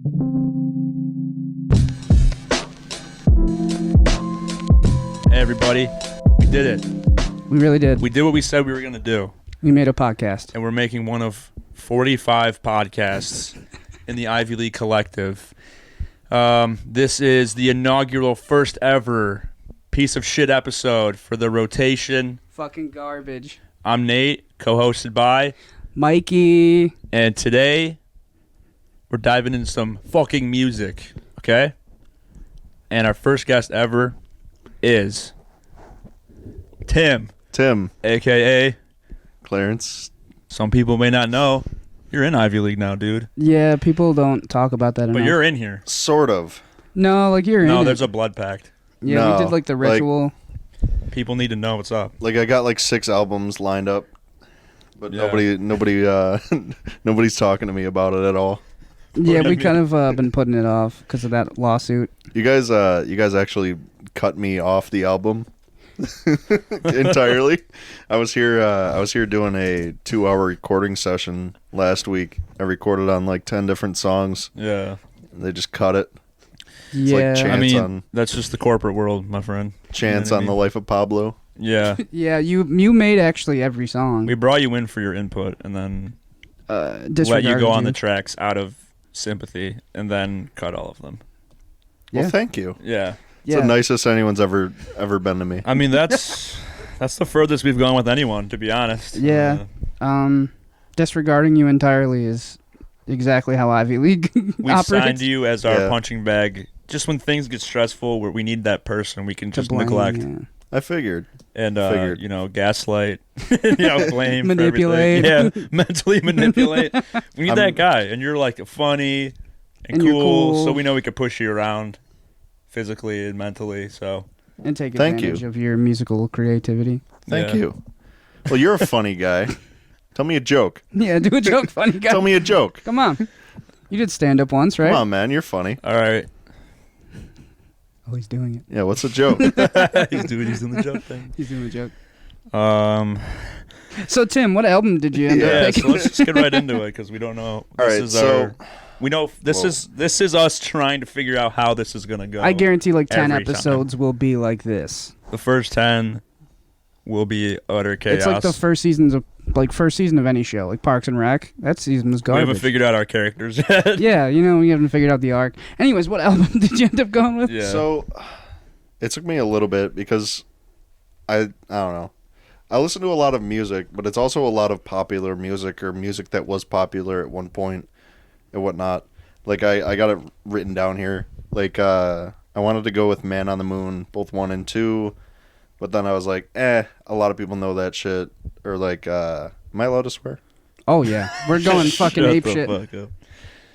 Hey everybody, we did it. We really did. We did what we said we were going to do. We made a podcast. And we're making one of 45 podcasts in the Ivy League Collective. This is the inaugural first ever piece of shit episode for the rotation. Fucking garbage. I'm Nate, co-hosted by Mikey. And today, we're diving into some fucking music, okay? And our first guest ever is Tim, a.k.a. Clarence. Some people may not know, you're in Ivy League now, dude. Yeah, people don't talk about that enough. But you're in here. Sort of. No, like you're in No, it. there's a blood pact. Yeah, No, we did like the ritual. People need to know what's up. Like I got like 6 albums lined up, but Yeah. nobody's talking to me about it at all. Yeah, we kind of been putting it off because of that lawsuit. You guys actually cut me off the album entirely. I was here doing a 2-hour recording session last week. I recorded on like 10 different songs. Yeah. And they just cut it. It's Yeah. like Chance That's just the corporate world, my friend. Chance You know what I on mean? The Life of Pablo. Yeah. Yeah, you made actually every song. We brought you in for your input and then let Disregarded you go on the tracks out of sympathy and then cut all of them. Yeah. Well, thank you. Yeah. It's the nicest anyone's ever been to me. I mean, that's the furthest we've gone with anyone, to be honest. Yeah. Disregarding you entirely is exactly how Ivy League We operates. signed you as our Yeah. punching bag. Just when things get stressful, where we need that person, we can To just blame, neglect yeah. I figured. and Figured. gaslight, blame, Manipulate. For everything. Yeah, mentally manipulate. We need that guy, and you're like funny and you're cool, cool. so we know we could push you around physically and mentally. So And take Thank advantage you. of your musical creativity. Thank Yeah. you. Well, you're a funny guy. Tell me a joke. Yeah, do a joke, funny guy. Tell me a joke. Come on. You did stand up once, right? Come on, man. You're funny. all right, Oh, he's doing it. Yeah, what's a joke? he's doing the joke thing. He's doing a joke. Um, So, Tim, what album did you end up yeah. picking? So let's just get right into it because we don't know. All right, We know this is us trying to figure out how this is gonna go. I guarantee like 10 every time. episodes will be like this. The first 10 will be utter chaos. It's like the first season of any show, like Parks and Rec. That season was We garbage. haven't figured out our characters yet. Yeah, we haven't figured out the arc. Anyways, what album did you end up going with? Yeah. So, it took me a little bit because I don't know. I listen to a lot of music, but it's also a lot of popular music or music that was popular at one point and whatnot. Like, I got it written down here. Like, I wanted to go with Man on the Moon, both 1 and 2. But then I was like, a lot of people know that shit. Or like, am I allowed to swear? Oh, yeah. We're going fucking Shut ape the shit. fuck up.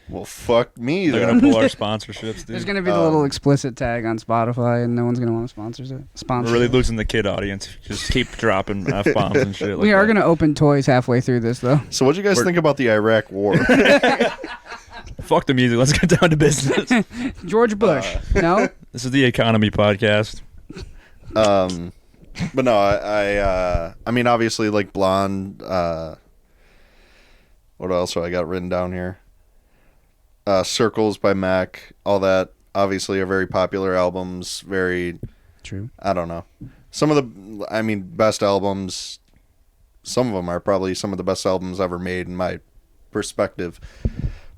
Well, fuck me, They're then. gonna pull our sponsorships, dude. There's going to be the little explicit tag on Spotify, and no one's going to want to sponsor it. We're really losing the kid audience. Just keep dropping F-bombs and shit. We are going to open toys halfway through this, though. So what do you guys think about the Iraq War? Fuck the music. Let's get down to business. George Bush. No? This is the economy podcast. But no, I mean, obviously, like Blonde. What else do I got written down here? Circles by Mac. All that obviously are very popular albums. Very, True. I don't know. Some of the, best albums. Some of them are probably some of the best albums ever made in my perspective.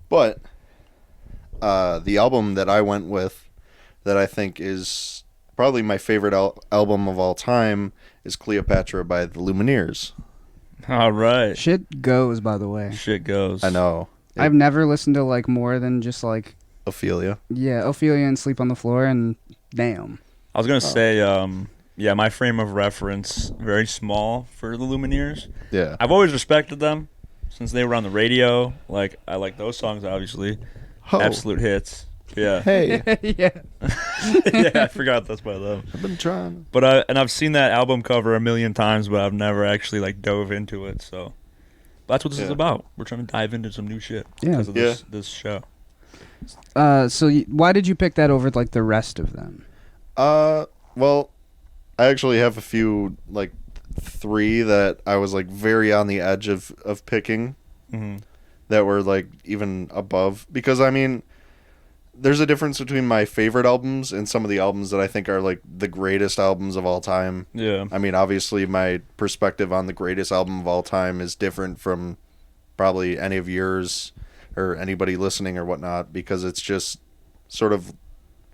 But the album that I went with, that I think is probably my favorite album of all time, is Cleopatra by the Lumineers. All right. Shit goes, by the way. Shit goes. I know. I've never listened to like more than just like Ophelia. Ophelia and Sleep on the Floor, and damn. I was gonna say, my frame of reference very small for the Lumineers. Yeah. I've always respected them since they were on the radio. Like I like those songs, obviously. Oh. Absolute hits. Yeah. Hey, Yeah. Yeah, I forgot that's by them. I've been trying. But I've seen that album cover a million times, but I've never actually like dove into it. So that's what this is about. We're trying to dive into some new shit because of this show. So why did you pick that over like the rest of them? Well, I actually have a few, like 3 that I was like very on the edge of picking, Mm-hmm. that were like even above, because I mean, there's a difference between my favorite albums and some of the albums that I think are like the greatest albums of all time. Yeah. I mean, obviously, my perspective on the greatest album of all time is different from probably any of yours or anybody listening or whatnot, because it's just sort of,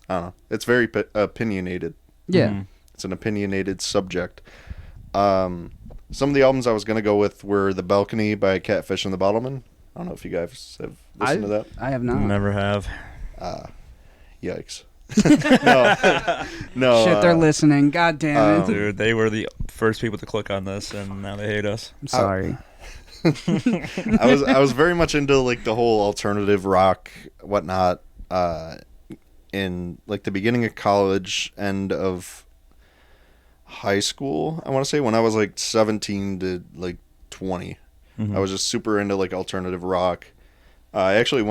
I don't know, it's very opinionated. Yeah. Mhm. It's an opinionated subject. Some of the albums I was going to go with were The Balcony by Catfish and the Bottlemen. I don't know if you guys have listened to that. I have not. Never have. Yikes. no. Shit, they're listening. God damn it. Dude, they were the first people to click on this, and now they hate us. I'm sorry. I was very much into like the whole alternative rock whatnot in like the beginning of college, end of high school, I want to say, when I was like 17 to like 20. Mhm. I was just super into like alternative rock. I actually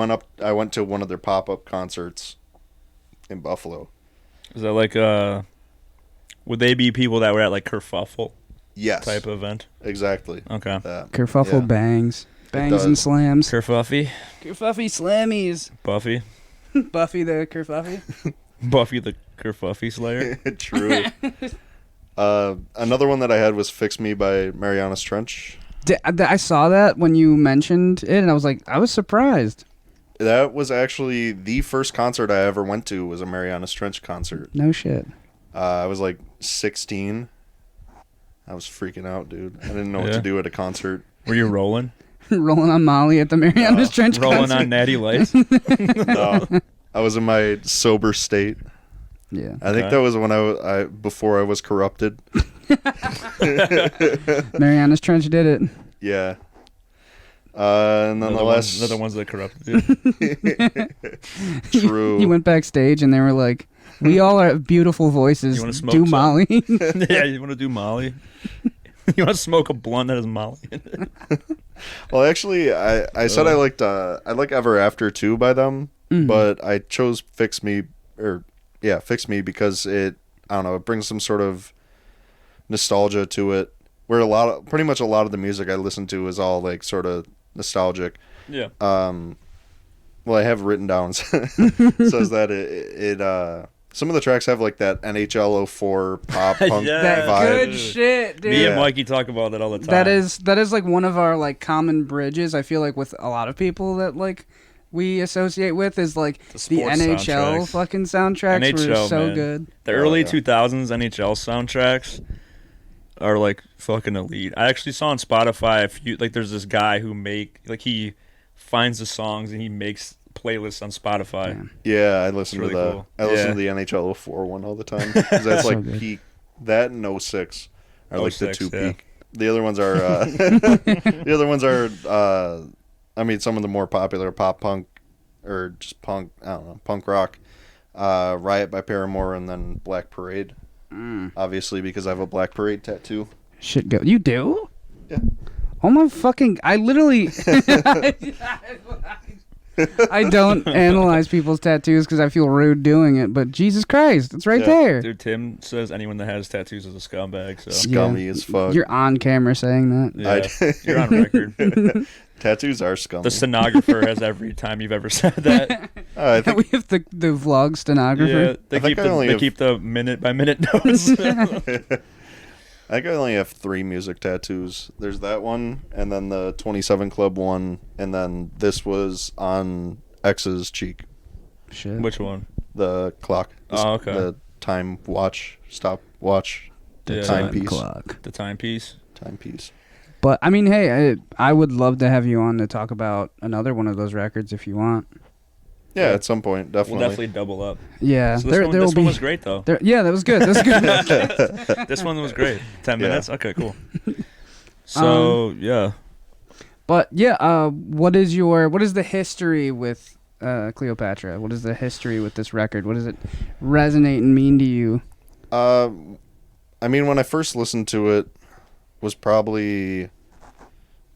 I went to one of their pop-up concerts in Buffalo. Is that like would they be people that were at like Kerfuffle Yes. type of event? Exactly. Okay. Kerfuffle Yeah. bangs. Bangs does. and slams. Kerfuffy, Kerfuffy slammies. Buffy, Buffy the Kerfuffy. Buffy the Kerfuffy Slayer. True. Another one that I had was Fix Me by Marianas Trench. I saw that when you mentioned it, and I was surprised. That was actually the first concert I ever went to, was a Marianas Trench concert. No shit. I was like 16. I was freaking out, dude. I didn't know what to do at a concert. Were you rolling? Rolling on Molly at the Marianas Trench Rolling concert. on Natty Lights? No, I was in my sober state. Yeah. I think Okay. that was when before I was corrupted. Marianas Trench did it. Yeah. And then They're the ones that corrupted you. True. You went backstage, and they were like, "We all have beautiful voices. You wanna smoke Do some?" Molly." Yeah, you want to do Molly? You want to smoke a blunt that has Molly in it? Well, actually, I said I like Ever After too by them, but I chose Fix Me because it, I don't know, it brings some sort of nostalgia to it. Where pretty much a lot of the music I listen to is all like sort of nostalgic. Yeah. Well, I have written down says that it some of the tracks have like that NHL 04 pop punk Yeah. That vibe. good shit, dude. Me and Yeah. Mikey talk about that all the time. That is like one of our like common bridges. I feel like with a lot of people that like we associate with is like The the sports NHL soundtracks. fucking soundtracks were NHL, so man. good. The early yeah. 2000s NHL soundtracks are like fucking elite. I actually saw on Spotify there's this guy who he finds the songs and he makes playlists on Spotify. Damn. Yeah, I listen It's to really the cool. I listen Yeah. to the NHL 04 one all the time, 'cause that's So like good. peak. That and 06 are like the 06, two yeah. peak. The other ones are I mean, some of the more popular pop punk or just punk, I don't know, punk rock. Riot by Paramore, and then Black Parade. Obviously, because I have a Black Parade tattoo. Shit go. You do? Yeah. Oh my fucking! I literally. I don't analyze people's tattoos because I feel rude doing it, but Jesus Christ, it's right Yeah. there. Dude, Tim says anyone that has tattoos is a scumbag. So Scummy as fuck. You're on camera saying that. yeah, you're on record. Tattoos are scummy. The stenographer has every time you've ever said that. I think We have the vlog stenographer. Yeah, I think I only they have- keep the minute by minute notes. I think I only have 3 music tattoos. There's that one, and then the 27 Club one, and then this was on X's cheek. Shit. Which one? The clock. Oh, okay. The time watch, stop watch, Yeah. timepiece. Clock. The timepiece. Timepiece. But I mean, hey, I would love to have you on to talk about another one of those records if you want. Yeah, at some point, We'll definitely. definitely double up. Yeah, So there will this be. one was great though. Yeah, that was good. That's good. This one was great. 10 Yeah. minutes? Okay, cool. So, yeah. But yeah, what is the history with Cleopatra? What is the history with this record? What does it resonate and mean to you? I mean, when I first listened to it, was probably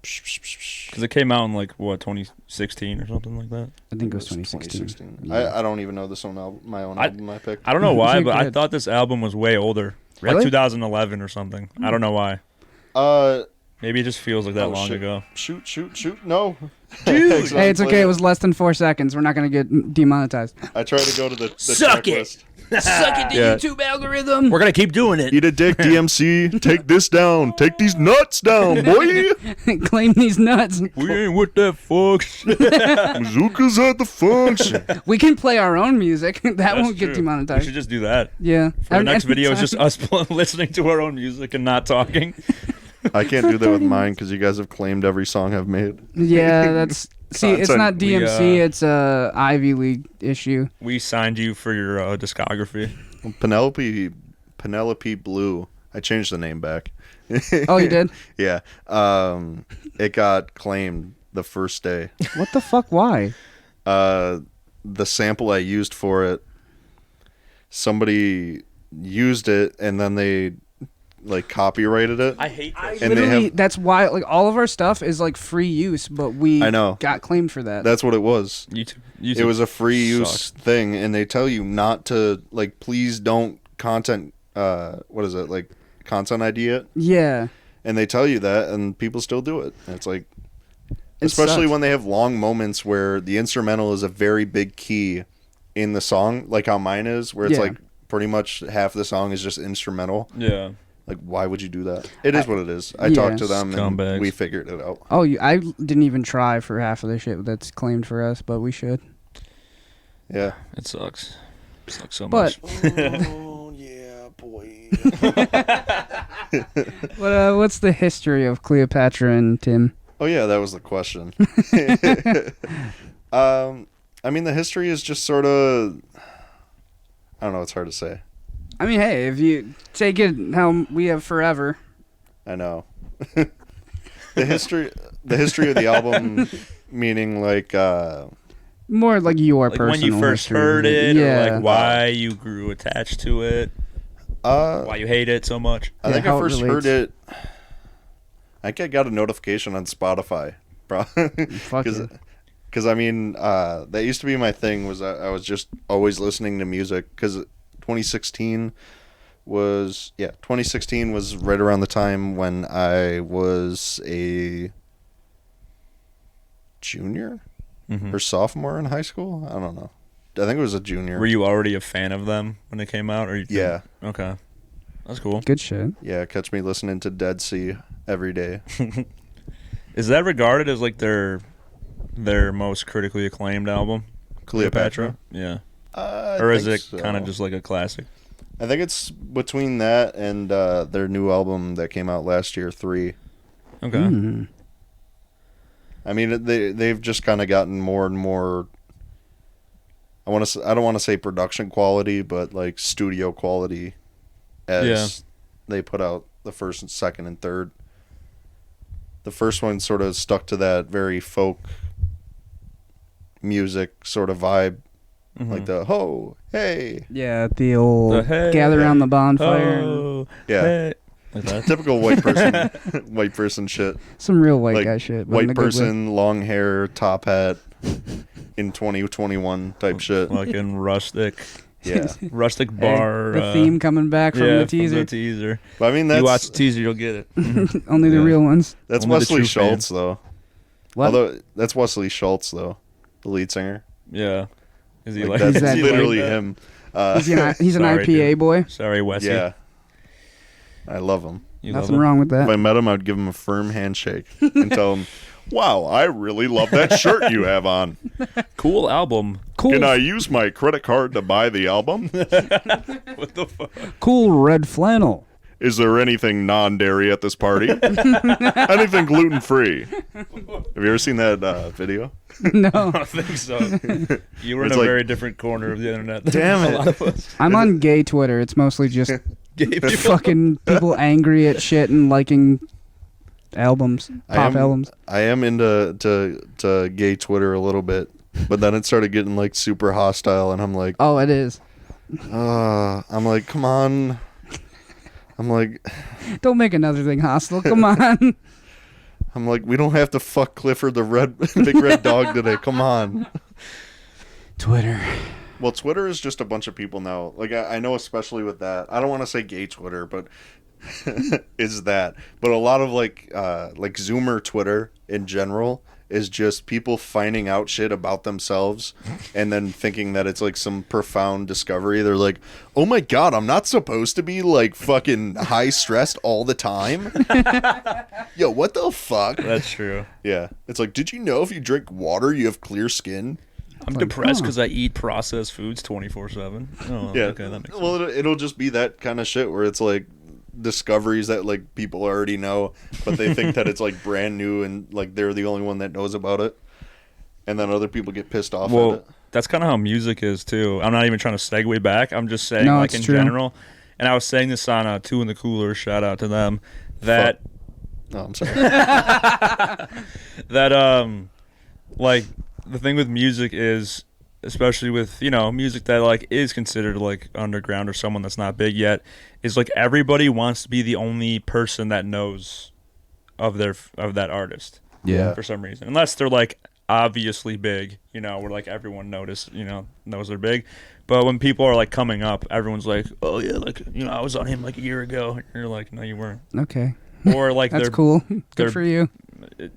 Because it came out in like, what, 2016 or something like that? I think it was 2016. Yeah. I don't even know this one my own I- album I picked. I don't know why, You're but I good. thought this album was way older. Really? Like 2011 or something. I don't know why. Uh, Maybe it just feels like that Oh, long shit. ago. Shoot. No. Dude. Hey, it's okay. It was less than 4 seconds. We're not gonna get demonetized. I tried to go to the Suck it. checklist. Suck it, the Yeah. YouTube algorithm. We're gonna keep doing it. Eat a dick, DMC. Take this down. Take these nuts down, boy. Claim these nuts. We ain't with that, folks. Bazooka's at the function. We can play our own music. That That's won't get true. demonetized. We should just do that. Yeah. For the next video, it's just us listening to our own music and not talking. I can't do that with mine because you guys have claimed every song I've made. Yeah, that's. See, it's Content. not DMC. It's a Ivy League issue. We signed you for your discography. Penelope Blue. I changed the name back. Oh, you did? Yeah. It got claimed the first day. What the fuck? Why? The sample I used for it, somebody used it and then they like copyrighted it. I hate that. And they Literally, have- that's why like all of our stuff is like free use, but we I know. got claimed for that. That's what it was. YouTube It was a free use sucks. thing, and they tell you not to like. Please don't content. What is it like? Content ID it, Yeah. and they tell you that, and people still do it. And it's like, It especially sucks. when they have long moments where the instrumental is a very big key in the song, like how mine is, where it's Yeah. like pretty much half the song is just instrumental. Yeah. Like, why would you do that? It is what it is. I Yeah. talked to them, and Scumbags. we figured it out. Oh, I didn't even try for half of the shit that's claimed for us, but we should. Yeah. It sucks. Sucks so But- much. Oh yeah, boy. What's the history of Cleopatra and Tim? Oh yeah, that was the question. I mean, the history is just sort of. I don't know. It's hard to say. I mean, hey, if you take it how we have forever. I know. the history of the album, meaning like. More like your Like personal when you first history. heard it, yeah. or like why you grew attached to it, why you hate it so much. I Yeah, think how I it first relates. heard it. I think I got a notification on Spotify, bro. Fuck it. Because I mean, that used to be my thing. Was I was just always listening to music because 2016 was right around the time when I was a junior or sophomore in high school. I don't know. I think it was a junior. Were you already a fan of them when they came out? Or you Yeah. Okay. That's cool. Good shit. Yeah, catch me listening to Dead Sea every day. Is that regarded as like their most critically acclaimed album? Cleopatra? Yeah. I Or is think it kind of so. just like a classic? I think it's between that and their new album that came out last year, 3. Okay. Mm. I mean, they've just kind of gotten more and more. I don't want to say production quality, but like studio quality, as they put out the first and second and third. The first one sort of stuck to that very folk music sort of vibe, like the ho, hey, Yeah, the old The hey, gather around the bonfire. Oh, yeah, hey. Like that. typical white person shit. Some real white Like guy shit. but in a White good way. person, long hair, top hat, in 2021 type shit. Fucking rustic Yeah, rustic Hey, bar. the theme coming back from yeah, the teaser. From the teaser. but I mean You watch that's the teaser, you'll get it. Only the Yeah. real ones. that's Only the Wesley true Schultz though. What? Although that's Wesley Schultz though, the lead singer. Yeah. Is he Like, like? that's Is that literally like that? him. He's an Sorry, IPA dude. boy. Sorry, Wesley. Yeah, I love him. You love Nothing him? wrong with If I that. met him, I'd give him a firm handshake and tell him, "Wow, I really love that shirt you have on. Cool album. Cool, Can I use my credit card to buy the album? What the fuck? cool red flannel. Is there anything non-dairy at this party? Anything gluten-free? Have you ever seen that video? No, I don't think so. You were in It's a like- very different corner of the internet. Than Damn a it. lot of us. I'm on gay Twitter. It's mostly just Gay people. fucking people angry at shit and liking albums, pop albums. I am into to gay Twitter a little bit, but then it started getting like super hostile, and I'm like, Oh, it is. come on. I'm like, Don't make another thing hostile. Come on. we don't have to fuck Clifford the big red dog today. Come on. Twitter. Well, Twitter is just a bunch of people now. Like I know, especially with that. I don't want to say gay Twitter, but is that. But a lot of like Zoomer Twitter in general is just people finding out shit about themselves and then thinking that it's like some profound discovery. They're like, oh my God, I'm not supposed to be like fucking high stressed all the time. Yo, what the fuck? That's true. Yeah. It's like, did you know if you drink water, you have clear skin? I'm depressed because I eat processed foods 24/7. Oh, Yeah. okay, that makes sense. Well, it'll just be that kind of shit where it's like discoveries that like people already know, but they think that it's like brand new and like they're the only one that knows about it, and then other people get pissed off at it. That's kind of how music is too. I'm not even trying to segue back. I'm just saying, No, like it's in true. general. And I was saying this on Two in the Cooler. Shout out to them. That Oh, I'm sorry. that like the thing with music is, especially with music that like is considered like underground or someone that's not big yet, is like everybody wants to be the only person that knows of that artist. Yeah. For some reason, unless they're like obviously big, where like everyone knows they're big. But when people are like coming up, everyone's like, oh yeah, like I was on him like a year ago. And you're like, no, you weren't. Okay. Or like That's they're cool. they're- Good for you.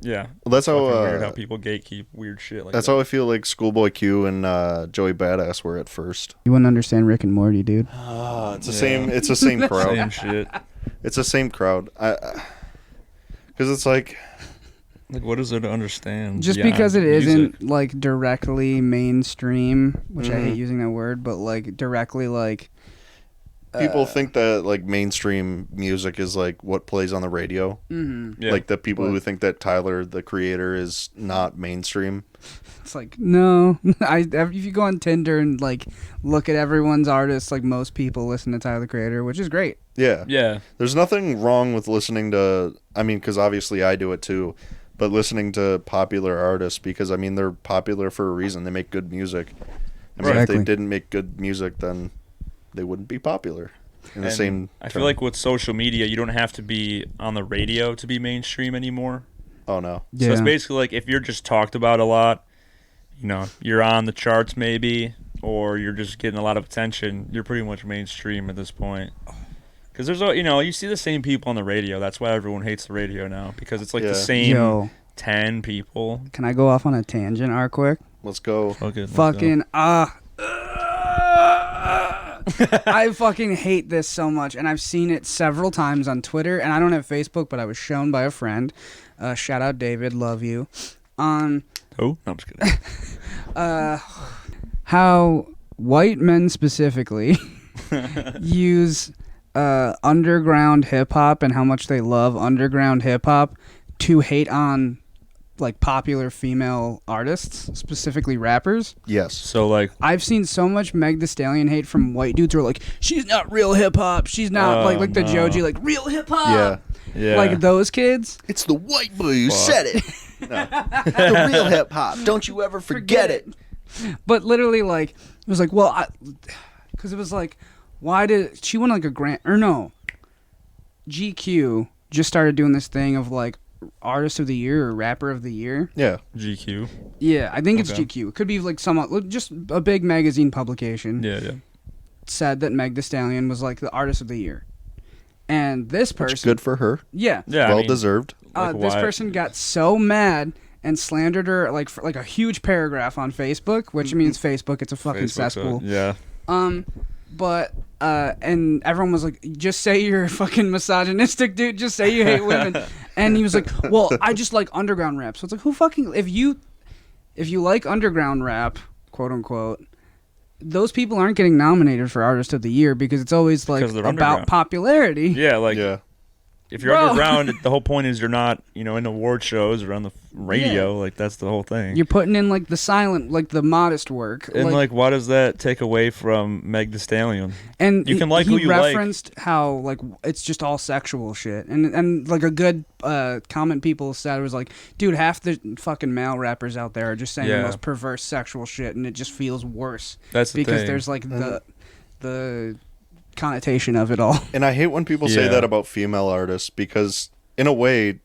Yeah. Well, that's how Weird how people gatekeep weird shit like that's that. how I feel like Schoolboy Q and Joey Badass were at first. You wouldn't understand Rick and Morty, dude. It's the same. It's the same crowd. Same shit. It's the same crowd. Because it's like, What is there to understand? Just beyond because it music? isn't like directly mainstream, which I hate using that word, but like directly like people think that like mainstream music is like what plays on the radio. Yeah. Like the people who think that Tyler, the creator, is not mainstream. it's like no. If you go on Tinder and like look at everyone's artists, like most people listen to Tyler the Creator, which is great. Yeah. Yeah. There's nothing wrong with listening to, I mean, because obviously I do it too, but listening to popular artists because, I mean, they're popular for a reason. They make good music. I mean, if Exactly. they didn't make good music, then they wouldn't be popular in the And same I term. feel like with social media, you don't have to be on the radio to be mainstream anymore. Oh, no. So it's basically like if you're just talked about a lot, you're on the charts maybe, or you're just getting a lot of attention, you're pretty much mainstream at this point. Because there's, you see the same people on the radio. That's why everyone hates the radio now, because it's like the same Yo, 10 people. can I go off on a tangent, real quick? Let's go. Fucking I fucking hate this so much, and I've seen it several times on Twitter, and I don't have Facebook, but I was shown by a friend. Shout out David, love you. Oh, no, I'm just kidding. How white men specifically use underground hip hop and how much they love underground hip hop to hate on like popular female artists, specifically rappers. Yes. So like, I've seen so much Meg Thee Stallion hate from white dudes who are like, she's not real hip hop. She's not like the no. Joji, like real hip hop. Yeah. yeah. Like those kids. It's the white boy who said it. No. The real hip hop. Don't you ever forget it. But literally, like, it was like, well, because it was like, why did she won like a grant or no? GQ just started doing this thing of like artist of the year or rapper of the year. Yeah. GQ. Yeah, I think it's Okay. GQ. It could be like just a big magazine publication. Yeah. Said that Meg Thee Stallion was like the artist of the year, and this person, It's good for her. yeah, Yeah. Well deserved. like this why- person got so mad and slandered her like for like a huge paragraph on Facebook, which means Facebook, it's a fucking Facebook's cesspool. yeah. But and everyone was like, just say you're a fucking misogynistic dude, just say you hate women. And he was like, well, I just like underground rap. So it's like, who fucking if you like underground rap, quote unquote, those people aren't getting nominated for artist of the year because it's always like Because they're about underground. popularity. Yeah, like Yeah. if you're Bro. underground, the whole point is you're not, in award shows or on the radio. Like that's the whole thing. You're putting in like the silent, like the modest work. And like, why does that take away from Meg Thee Stallion? and you can like he who you like. referenced how like it's just all sexual shit, and like a good comment people said was like, dude, half the fucking male rappers out there are just saying Yeah. the most perverse sexual shit, and it just feels worse That's the because thing. there's like the connotation of it all. And I hate when people say Yeah. that about female artists because, in a way,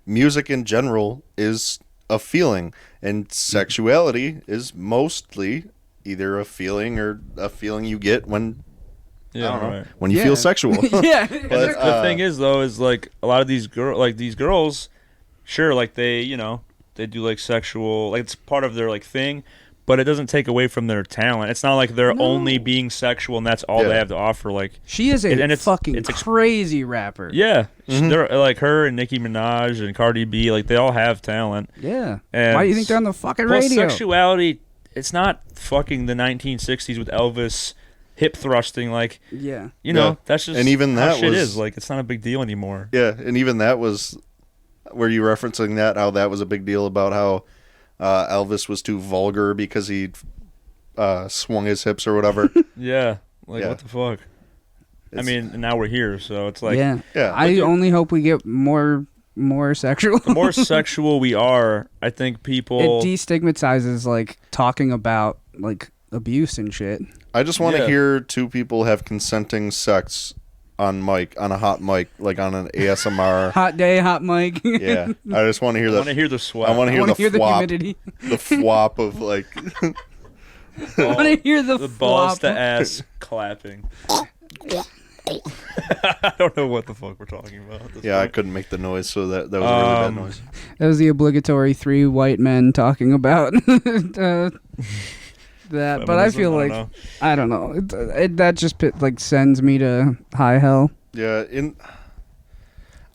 music in general is a feeling, and sexuality is mostly either a feeling or a feeling you get when Yeah, I don't know. right. When you feel sexual. Yeah. But, The thing is, though, is like a lot of these girls, sure, like they do like sexual, like it's part of their like thing, but it doesn't take away from their talent. It's not like they're only being sexual and that's all they have to offer. Like she is a crazy rapper. Yeah, they're like her and Nicki Minaj and Cardi B. Like they all have talent. Yeah. And why do you think they're on the fucking plus radio? Sexuality, it's not fucking the 1960s with Elvis hip thrusting. Like yeah, you know that's just and even how that shit was is. Like it's not a big deal anymore. Yeah, and even that was. Were you referencing that? How that was a big deal about how Elvis was too vulgar because he swung his hips or whatever? Yeah, like what the fuck? I mean, now we're here, so it's like yeah. I only hope we get more sexual. The more sexual we are, I think people it destigmatizes like talking about like abuse and shit. I just want to hear two people have consenting sex on a hot mic, like on an ASMR. Hot day, hot mic. Yeah, I just want to hear that. I want to hear the sweat. I want to hear the humidity. The flop of like. I want to hear the balls to ass clapping. I don't know what the fuck we're talking about. I couldn't make the noise, so that was a really bad noise. That was the obligatory 3 white men talking about that, but I feel like I don't know. That just like sends me to high hell. Yeah,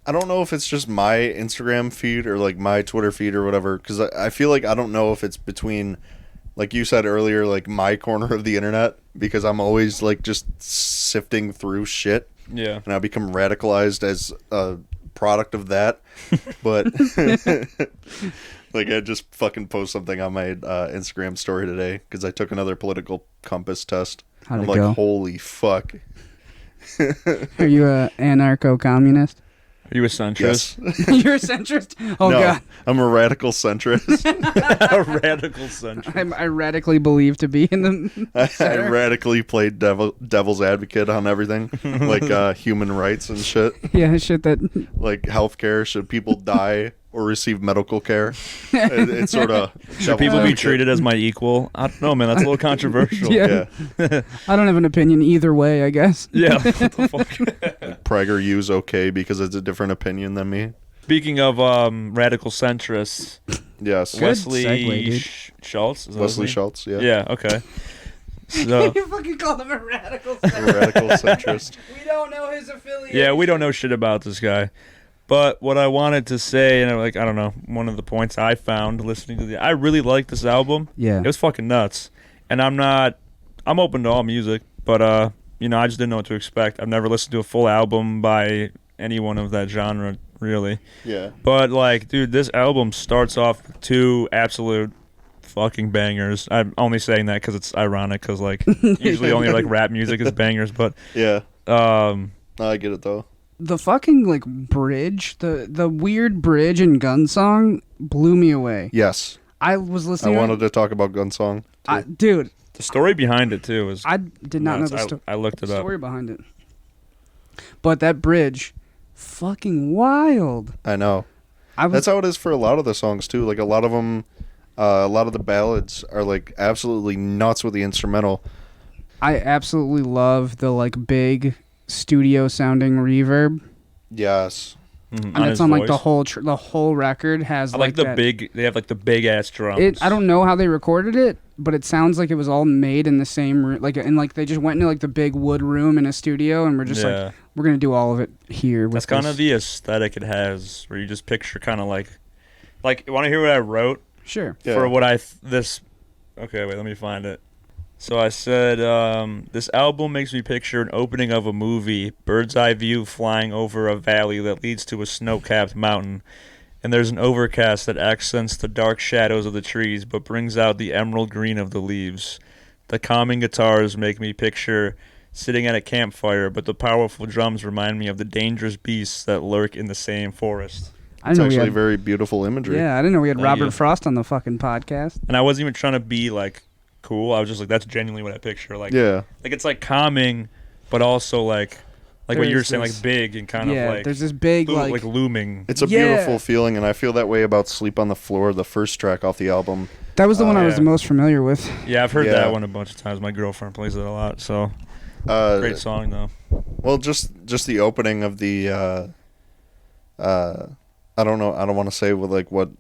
I don't know if it's just my Instagram feed or like my Twitter feed or whatever, because I feel like I don't know if it's between, like you said earlier, like my corner of the internet, because I'm always like just sifting through shit. Yeah, and I become radicalized as a product of that, but. Like, I just fucking post something on my Instagram story today because I took another political compass test. How'd I'm it like, go? holy fuck. Are you a anarcho-communist? Are you a centrist? Yes. You're a centrist? Oh, no, God. I'm a radical centrist. A radical centrist. I radically believe to be in the I radically played devil's advocate on everything, like human rights and shit. Yeah, shit that... Like healthcare, should people die or receive medical care? It's sort of... Should people be treated as my equal? I don't know, man. That's a little controversial. Yeah. I don't have an opinion either way, I guess. Yeah. What the fuck? Prager U's okay because it's a different opinion than me. Speaking of radical centrists, yes, Wesley segue, Schultz. Wesley Schultz, yeah. Yeah. Okay. So You fucking call him a radical a radical centrist. We don't know his affiliation. yeah, we don't know shit about this guy. But what I wanted to say, and I don't know, one of the points I found listening to I really like this album. Yeah. It was fucking nuts. And I'm open to all music, but I just didn't know what to expect. I've never listened to a full album by anyone of that genre, really. Yeah. But like, dude, this album starts off with 2 absolute fucking bangers. I'm only saying that because it's ironic, because like usually only like rap music is bangers, but Yeah. um, No, I get it though. The fucking like bridge, the weird bridge and gun song blew me away. Yes. I was I listening. wanted to talk about Gun Song. Dude, the story behind it too is I did not know nuts. the I looked it up. story behind it. But that bridge, fucking wild. I know. That's how it is for a lot of the songs too. Like a lot of them, a lot of the ballads are like absolutely nuts with the instrumental. I absolutely love the like big studio sounding reverb. Yes. Mm-hmm. And it's on like the whole record has I like the that, big. They have like the big ass drums. I don't know how they recorded it, but it sounds like it was all made in the same room. Like and like they just went into like the big wood room in a studio, and we're just like, we're gonna do all of it here. That's kind of the aesthetic it has, where you just picture kind of like you want to hear what I wrote? Sure. Yeah. For what Okay, wait, let me find it. So I said, this album makes me picture an opening of a movie, bird's eye view flying over a valley that leads to a snow-capped mountain. And there's an overcast that accents the dark shadows of the trees but brings out the emerald green of the leaves. The calming guitars make me picture sitting at a campfire, but the powerful drums remind me of the dangerous beasts that lurk in the same forest. It's actually very beautiful imagery. Yeah, I didn't know we had Thank Robert you. Frost on the fucking podcast. And I wasn't even trying to be like cool. I was just like, that's genuinely what I picture. Like, Yeah. like it's like calming, but also like what you were There's saying, this- like big and kind of like there's this big like looming. It's a beautiful feeling, and I feel that way about Sleep on the Floor, the first track off the album. That was the one I was yeah. the most familiar with. Yeah, I've heard Yeah. that one a bunch of times. My girlfriend plays it a lot, so Great song though. Well, just the opening of the I don't know. I don't want to say with like what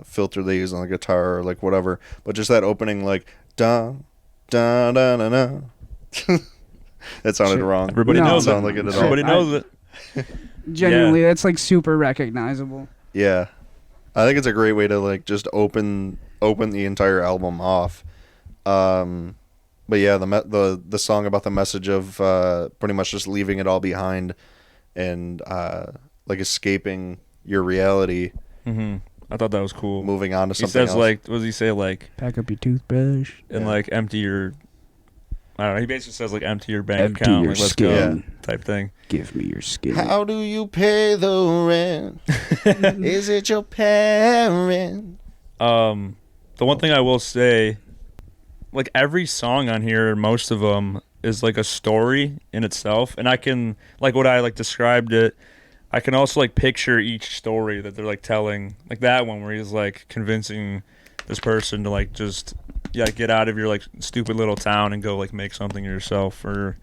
filter they use on the guitar or like whatever, but just that opening like da da da da da. That sounded wrong. Everybody knows it. Sound like it at all. Everybody knows it. Genuinely, that's like super recognizable. Yeah, I think it's a great way to like just open the entire album off. But yeah, the song about the message of pretty much just leaving it all behind and like escaping your reality. Mm-hmm. I thought that was cool. Moving on to something He says else. like, what does he say? Like, Pack up your toothbrush and like empty your. I don't know. He basically says like empty your bank Empty account, your like let's skin. go type thing. Give me your skin. How do you pay the rent? Is it your parent? The one thing I will say, like every song on here, most of them is like a story in itself, and I can like what I like described it. I can also like picture each story that they're like telling, like that one where he's like convincing this person to like just get out of your like stupid little town and go like make something yourself, or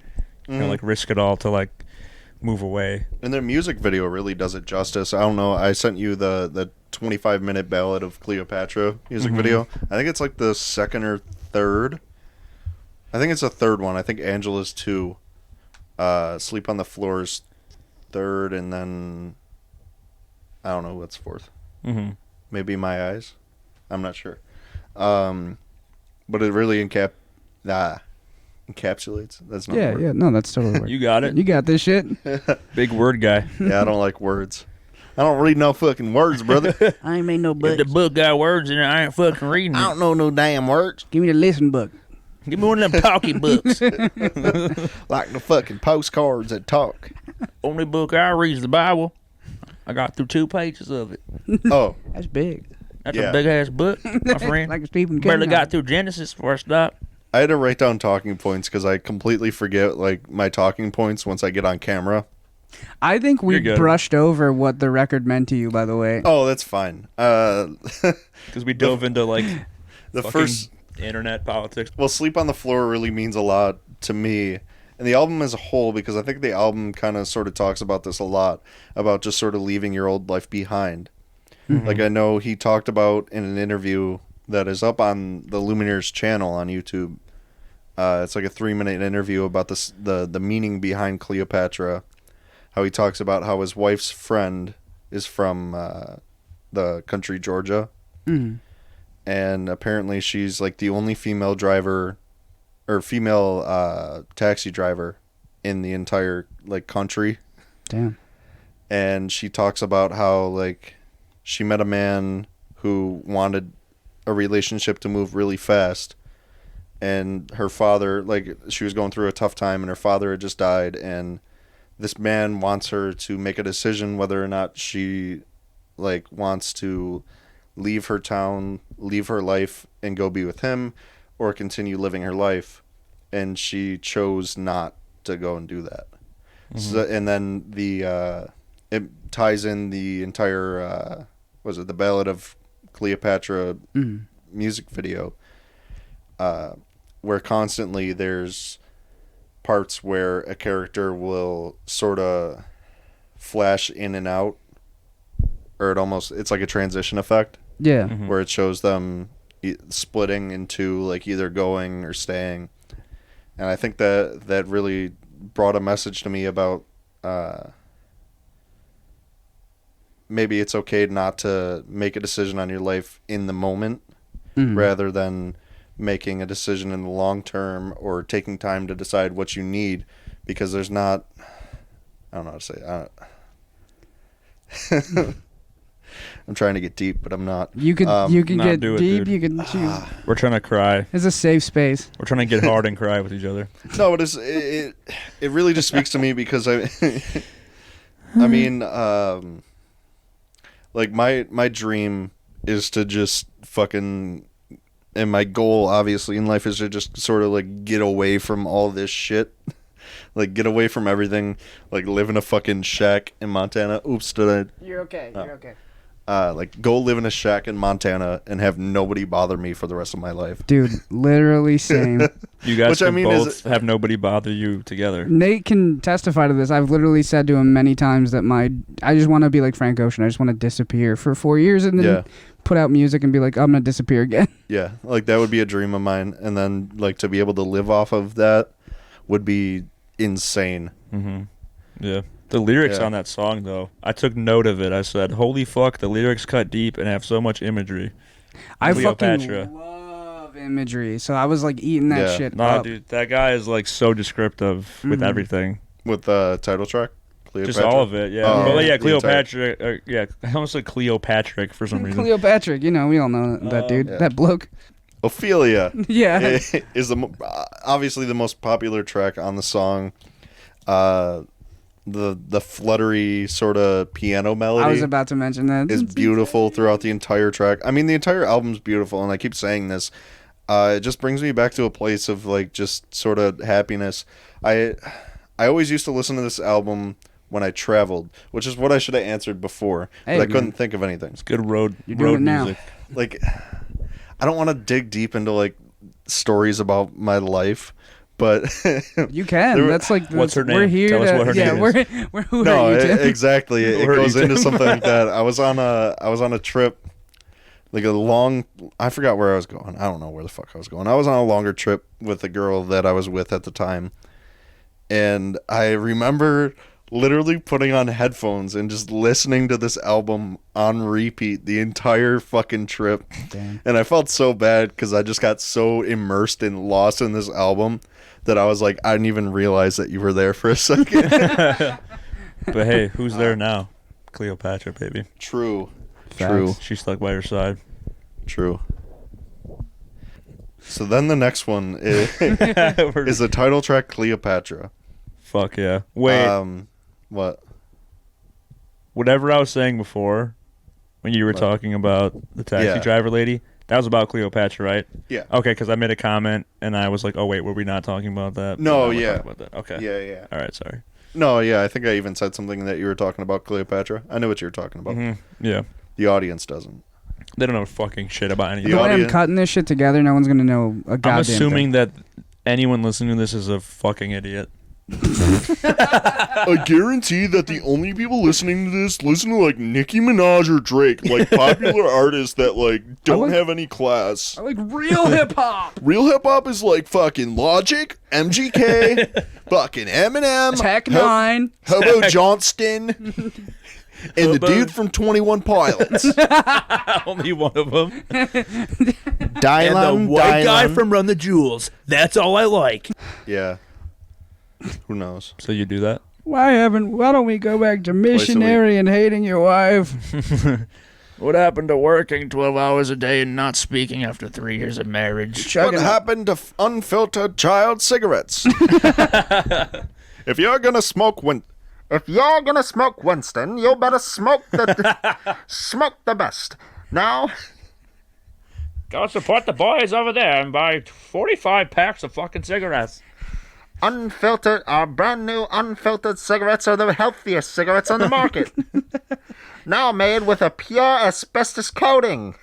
you know, like risk it all to like move away. And their music video really does it justice. I don't know. I sent you the 25-minute ballad of Cleopatra music video. I think it's like the second or third. I think it's the third one. I think Angela's 2. Sleep on the Floor is third, and then I don't know what's fourth. Maybe My Eyes. I'm not sure. But it really encapsulates. That's not a word. Yeah, no, that's totally right. You got it. You got this shit. Big word guy. Yeah, I don't like words. I don't read no fucking words, brother. I ain't made no If book. the book got words in it, I ain't fucking reading I it. don't know no damn words. Give me the listen book. Give me one of them talking books. Like the fucking postcards that talk. Only book I read is the Bible. I got through 2 pages of it. Oh, That's big. That's Yeah. a big ass book, my friend. Like a Stephen King. Barely got novel. through Genesis before I stopped. I had to write down talking points because I completely forget like my talking points once I get on camera. I think we You're good. brushed over what the record meant to you, by the way. Oh, that's fine. Because we dove into like The fucking first, internet politics. well, Sleep on the Floor really means a lot to me. And the album as a whole, because I think the album kind of sort of talks about this a lot, about just sort of leaving your old life behind. Like I know he talked about in an interview that is up on the Lumineers channel on YouTube. It's like a 3-minute interview about this, the meaning behind Cleopatra. How he talks about how his wife's friend is from the country Georgia. And apparently she's like the only female driver or female taxi driver in the entire like country. Damn. And she talks about how like she met a man who wanted a relationship to move really fast, and her father, like she was going through a tough time and her father had just died, and this man wants her to make a decision whether or not she like wants to leave her town, leave her life and go be with him, or continue living her life. And she chose not to go and do that. So, and then the it ties in the entire was it the Ballad of Cleopatra music video, where constantly there's parts where a character will sort of flash in and out, or it's like a transition effect. Yeah. Where it shows them splitting into like either going or staying. And I think that really brought a message to me about maybe it's okay not to make a decision on your life in the moment, rather than making a decision in the long term or taking time to decide what you need, because there's not, I don't know how to say it. I'm trying to get deep, but I'm not. You could Nah, get do it, deep. dude. You can choose. We're trying to cry. It's a safe space. We're trying to get hard and cry with each other. No, it really just speaks to me because I mean, like my dream is to just fucking, and my goal obviously in life is to just sort of like get away from all this shit. Like get away from everything, like live in a fucking shack in Montana. Oops, did I? You're okay. Oh. You're okay. like go live in a shack in Montana and have nobody bother me for the rest of my life. Dude, literally same. You guys Which, can I mean, both have nobody bother you together. Nate can testify to this. I've literally said to him many times that I just want to be like Frank Ocean. I just want to disappear for 4 years and then put out music and be like, I'm going to disappear again. Yeah, like that would be a dream of mine. And then like to be able to live off of that would be insane. Mm-hmm. Yeah. The lyrics on that song, though, I took note of it. I said, holy fuck, the lyrics cut deep and have so much imagery. I Cleopatra. fucking love imagery. So I was like eating that shit Nah, up. dude, that guy is like so descriptive with everything. With the title track? Cleopatra? Just all of it, yeah. Oh, But yeah, the Cleopatra, I almost said Cleopatrick for some reason. Cleopatra, we all know that dude, that bloke. Ophelia Yeah. is obviously the most popular track on the song. The fluttery sort of piano melody. I was about to mention that. Is beautiful throughout the entire track. I mean, the entire album's beautiful, and I keep saying this. It just brings me back to a place of like just sort of happiness. I always used to listen to this album when I traveled, which is what I should have answered before, but I couldn't think of anything. It's good road doing it now. music. Like, I don't want to dig deep into like stories about my life. But you can. That's like what's her name? We're here. Tell us what her name is. We're who are you, Tim? Exactly. It goes into something like that. I was on a trip, like a long. I forgot where I was going. I don't know where the fuck I was going. I was on a longer trip with the girl that I was with at the time, and I remember literally putting on headphones and just listening to this album on repeat the entire fucking trip. Damn. And I felt so bad because I just got so immersed and lost in this album that I was like, I didn't even realize that you were there for a second. But hey, who's there now? Cleopatra, baby. True. Facts. She's stuck by your side. True. So then the next one is the title track, Cleopatra. Fuck yeah. Wait. What? Whatever I was saying before, when you were talking about the taxi driver lady, that was about Cleopatra, right? Yeah. Okay, because I made a comment, and I was like, oh, wait, were we not talking about that? No, We're yeah. talking about that. Okay. Yeah. All right, sorry. No, yeah, I think I even said something that you were talking about Cleopatra. I know what you were talking about. Mm-hmm. Yeah. The audience doesn't. They don't know fucking shit about anything. The way I'm cutting this shit together, no one's gonna know a goddamn I'm assuming thing. that anyone listening to this is a fucking idiot. I guarantee that the only people listening to this listen to like Nicki Minaj or Drake, like popular artists that like don't have any class. I like real hip hop. Real hip hop is like fucking Logic, MGK, fucking Eminem, Tech Nine, Hobo Johnston, and the dude from 21 Pilots. Only one of them. Dylan, and the white guy from Run the Jewels. That's all I like. Yeah. Who knows? So you do that? Why don't we go back to missionary and hating your wife? What happened to working 12 hours a day and not speaking after 3 years of marriage? What happened to unfiltered child cigarettes? If you're gonna smoke Winston, you better smoke the best. Now, Go support the boys over there and buy 45 packs of fucking cigarettes. our brand new unfiltered cigarettes are the healthiest cigarettes on the market. Now made with a pure asbestos coating.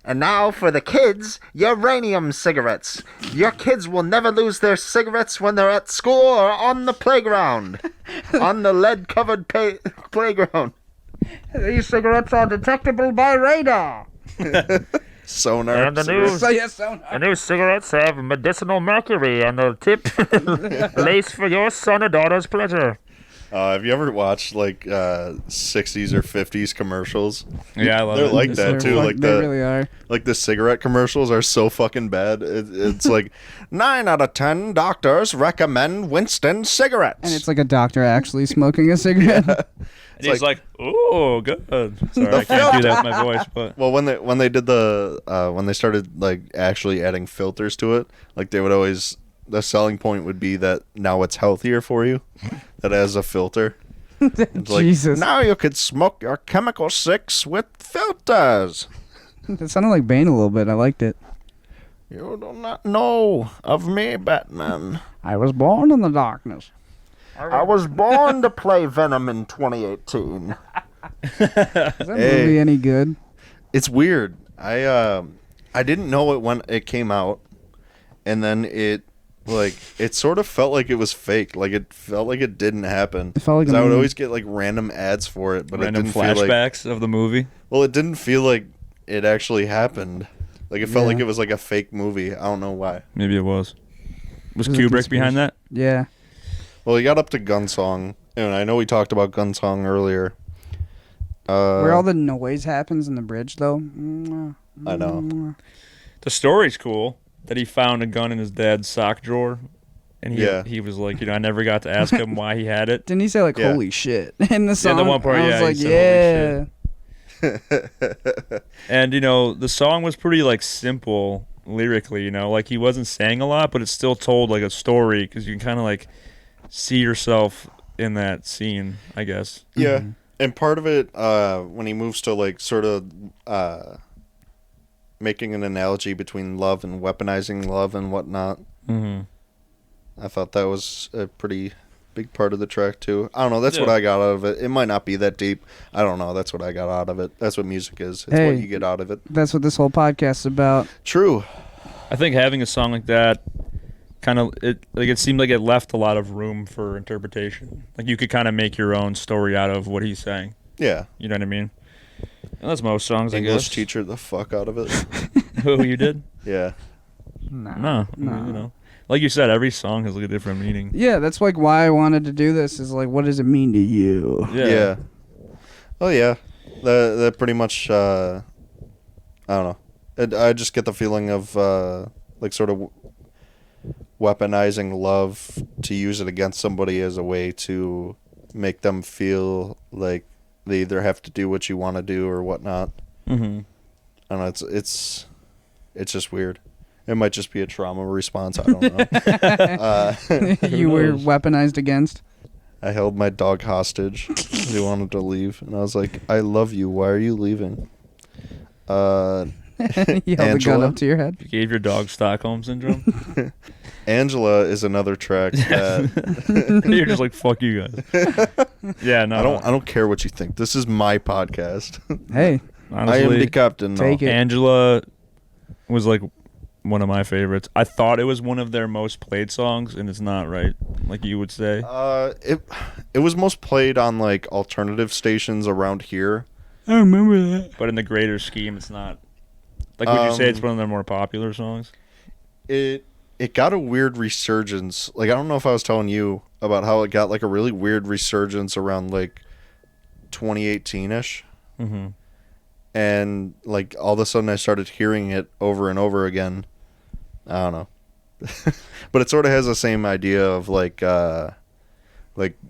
And now for the kids, uranium cigarettes. Your kids will never lose their cigarettes when they're at school or on the playground. On the lead-covered playground. These cigarettes are detectable by radar. Sonar. And the new cigarettes have medicinal mercury on the tip. Lace for your son or daughter's pleasure. Have you ever watched like 60s or 50s commercials? Yeah, I love They're it. like that too. Like they really are. Like the cigarette commercials are so fucking bad. It's like 9 out of 10 doctors recommend Winston cigarettes. And it's like a doctor actually smoking a cigarette. Yeah. And he's like, "Oh, good." Sorry, I can't do that with my voice, but Well, when they did when they started like actually adding filters to it, like they would always, the selling point would be that now it's healthier for you, that it has a filter. It's like, Jesus. now you could smoke your chemical six with filters. That sounded like Bane a little bit. I liked it. You do not know of me, Batman. I was born in the darkness. I was born to play Venom in 2018. Is that movie any good? It's weird. I didn't know it when it came out, and then it sort of felt like it was fake. Like it felt like it didn't happen. It felt like I would always get like random ads for it, but Random it didn't feel like flashbacks of the movie. Well, it didn't feel like it actually happened. Like it felt Yeah. like it was like a fake movie. I don't know why. Maybe it was. Was It was a Kubrick behind that? Yeah. Well, he got up to Gunsong, and I know we talked about Gunsong earlier. Where all the noise happens in the bridge, though. I know. The story's cool that he found a gun in his dad's sock drawer, and he was like, I never got to ask him why he had it. Didn't he say like Yeah. "holy shit" in the song? the one part, I was yeah, he like, said, yeah. And the song was pretty like simple lyrically. Like he wasn't saying a lot, but it still told like a story because you can kind of like see yourself in that scene, I guess. Yeah, and part of it, when he moves to like sort of making an analogy between love and weaponizing love and whatnot, I thought that was a pretty big part of the track too. I don't know. That's what I got out of it. It might not be that deep. I don't know. That's what I got out of it. That's what music is. It's what you get out of it. That's what this whole podcast is about. True. I think having a song like that it seemed like it left a lot of room for interpretation. Like you could kind of make your own story out of what he's saying. Yeah. You know what I mean? And that's most songs, I guess. English teacher the fuck out of it. Who you did? Yeah. No. I mean, like you said, every song has like a different meaning. Yeah, that's like why I wanted to do this. Is like, what does it mean to you? Yeah. Oh yeah. That pretty much. I don't know. I just get the feeling of like sort of weaponizing love to use it against somebody as a way to make them feel like they either have to do what you want to do or whatnot. Mm-hmm. I don't know. It's just weird. It might just be a trauma response. I don't know. You were weaponized against. I held my dog hostage. He wanted to leave, and I was like, "I love you. Why are you leaving?" You held the gun Angela? up to your head. You gave your dog Stockholm syndrome. Angela is another track that You're just like, fuck you guys. Yeah, no. I don't care what you think. This is my podcast. Hey, Honestly, I am the captain. Take it. Angela was like one of my favorites. I thought it was one of their most played songs, and it's not, right? Like you would say. It was most played on like alternative stations around here. I remember that. But in the greater scheme, it's not. Like, would you say it's one of their more popular songs? It got a weird resurgence. Like, I don't know if I was telling you about how it got like a really weird resurgence around like 2018-ish. Mm-hmm. And like all of a sudden I started hearing it over and over again. I don't know. But it sort of has the same idea of like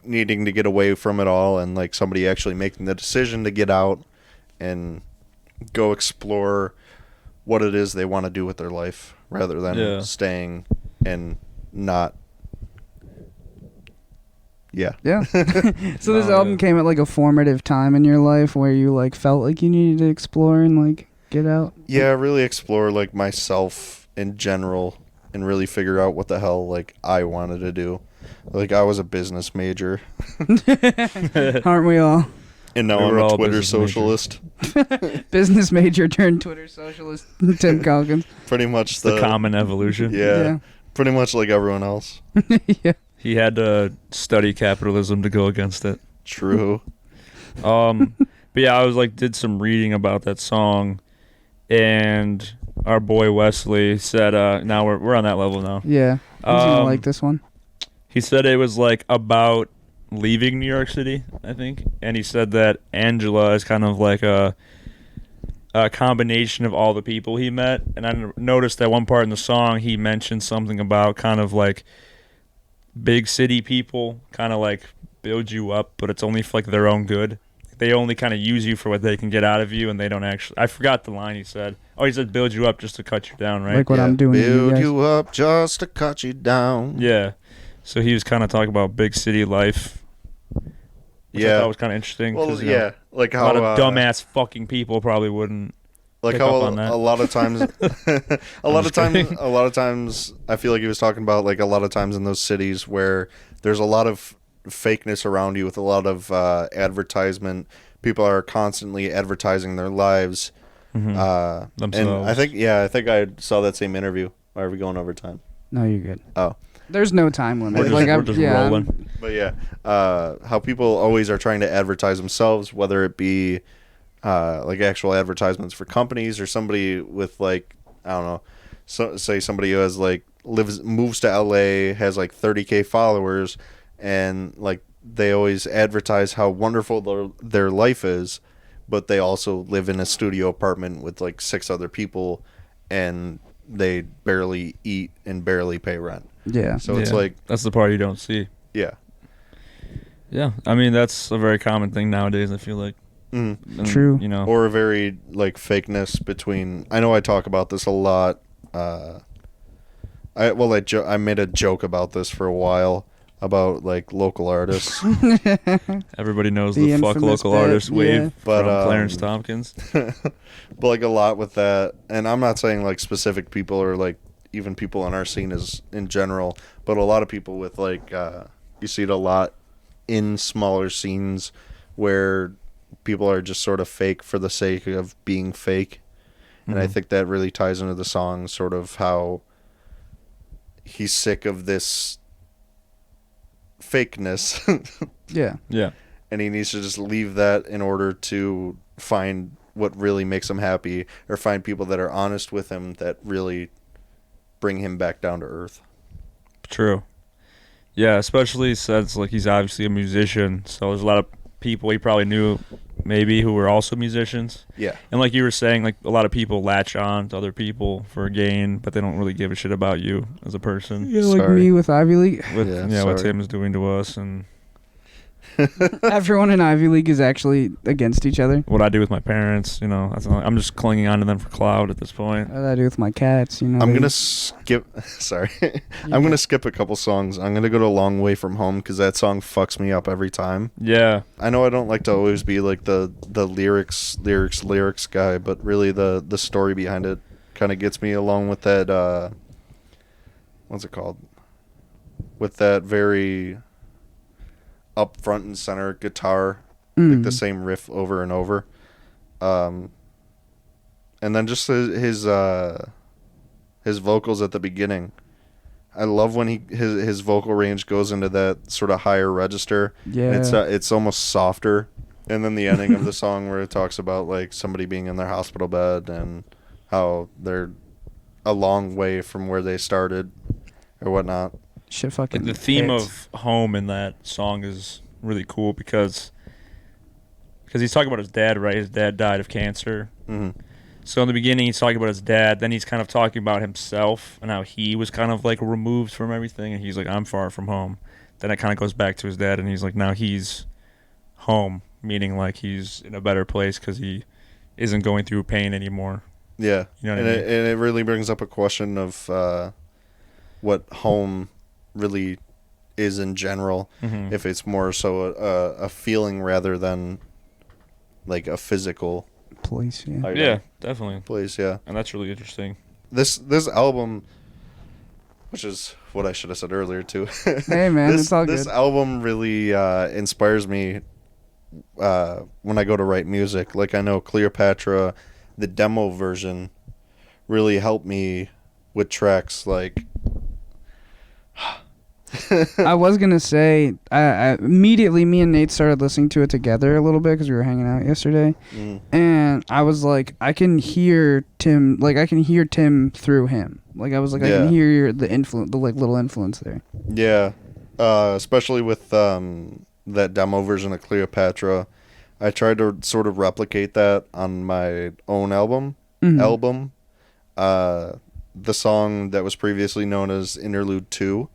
needing to get away from it all and like somebody actually making the decision to get out and go explore what it is they want to do with their life rather than staying and not. Yeah. Yeah. So this album came at like a formative time in your life where you like felt like you needed to explore and like get out. Yeah, really explore like myself in general and really figure out what the hell like I wanted to do. Like I was a business major. Aren't we all? And now I'm a Twitter socialist. Business major turned Twitter socialist. Tim Calkins. Pretty much It's the common evolution. Yeah. Pretty much like everyone else. Yeah. He had to study capitalism to go against it. True. But yeah, I was like, did some reading about that song, and our boy Wesley said, now we're on that level now. Yeah. He's gonna like this one. He said it was like about leaving New York City, I think, and he said that Angela is kind of like a combination of all the people he met. And I noticed that one part in the song he mentioned something about kind of like big city people kind of like build you up, but it's only for like their own good. They only kind of use you for what they can get out of you, and they don't actually. I forgot the line he said. Oh, he said build you up just to cut you down, right? Like what I'm doing to you Build guys. you up just to cut you down. Yeah. So he was kind of talking about big city life. Which I thought was kind of interesting. Well, 'cause, like a how lot of dumbass fucking people probably wouldn't. like pick how up on that. a lot of times a lot of times I feel like he was talking about like a lot of times in those cities where there's a lot of fakeness around you with a lot of advertisement people are constantly advertising their lives. And Themselves. I think I saw that same interview. Why are we going over time? No, you're good. Oh. There's no time limit. We're just rolling. But yeah, how people always are trying to advertise themselves, whether it be like actual advertisements for companies or somebody with like, I don't know, say somebody who has like moves to LA, has like 30K followers, and like they always advertise how wonderful their life is, but they also live in a studio apartment with like 6 other people, and they barely eat and barely pay rent. Yeah. So it's like, that's the part you don't see. yeah. Yeah, I mean that's a very common thing nowadays. I feel like. And, True. You know. Or a very like fakeness between. I know I talk about this a lot. I made a joke about this for a while about like local artists. Everybody knows The the fuck infamous local bit, artist wave But, from Clarence Tompkins. But like a lot with that, and I'm not saying like specific people or like even people in our scene is in general, but a lot of people with like you see it a lot in smaller scenes where people are just sort of fake for the sake of being fake. And I think that really ties into the song, sort of how he's sick of this fakeness. Yeah. Yeah. And he needs to just leave that in order to find what really makes him happy, or find people that are honest with him that really bring him back down to earth. True. Yeah, especially since like he's obviously a musician, so there's a lot of people he probably knew maybe who were also musicians. Yeah. And like you were saying, like a lot of people latch on to other people for a gain, but they don't really give a shit about you as a person. Yeah, like Sorry. me with Ivy League. What sorry. Tim is doing to us and Everyone in Ivy League is actually against each other. what I do with my parents, you know, I'm just clinging on to them for clout at this point. What I do with my cats, you know. I'm gonna skip. Sorry, I'm gonna skip a couple songs. I'm gonna go to "A Long Way From Home" because that song fucks me up every time. Yeah. I know I don't like to always be like the lyrics guy, but really the story behind it kind of gets me, along with that. What's it called? With that very up front and center guitar, like the same riff over and over, and then just his vocals at the beginning. I love when his vocal range goes into that sort of higher register. Yeah. It's almost softer, and then the ending of the song where it talks about like somebody being in their hospital bed and how they're a long way from where they started or whatnot. Shit fucking The theme hits. of home in that song is really cool because he's talking about his dad, right? His dad died of cancer. Mm-hmm. So in the beginning, he's talking about his dad. Then he's kind of talking about himself and how he was kind of like removed from everything. And he's like, I'm far from home. Then it kind of goes back to his dad, and he's like, now he's home, meaning like he's in a better place because he isn't going through pain anymore. Yeah, You know what and I mean? it really brings up a question of what home really is in general. Mhm. If it's more so a feeling rather than like a physical Place, yeah. item. Yeah, definitely. Place. Yeah, And that's really interesting. this album, which is what I should have said earlier too. Hey, man, this, it's all this good. album really inspires me when I go to write music. Like, I know Cleopatra, the demo version, really helped me with tracks like I was gonna say, I immediately me and Nate started listening to it together a little bit because we were hanging out yesterday, and I was like, I can hear Tim, like I can hear Tim through him. Like I was like, I Yeah. can hear the influence, the like little influence there. Yeah, especially with that demo version of Cleopatra. I tried to sort of replicate that on my own album. The song that was previously known as Interlude 2,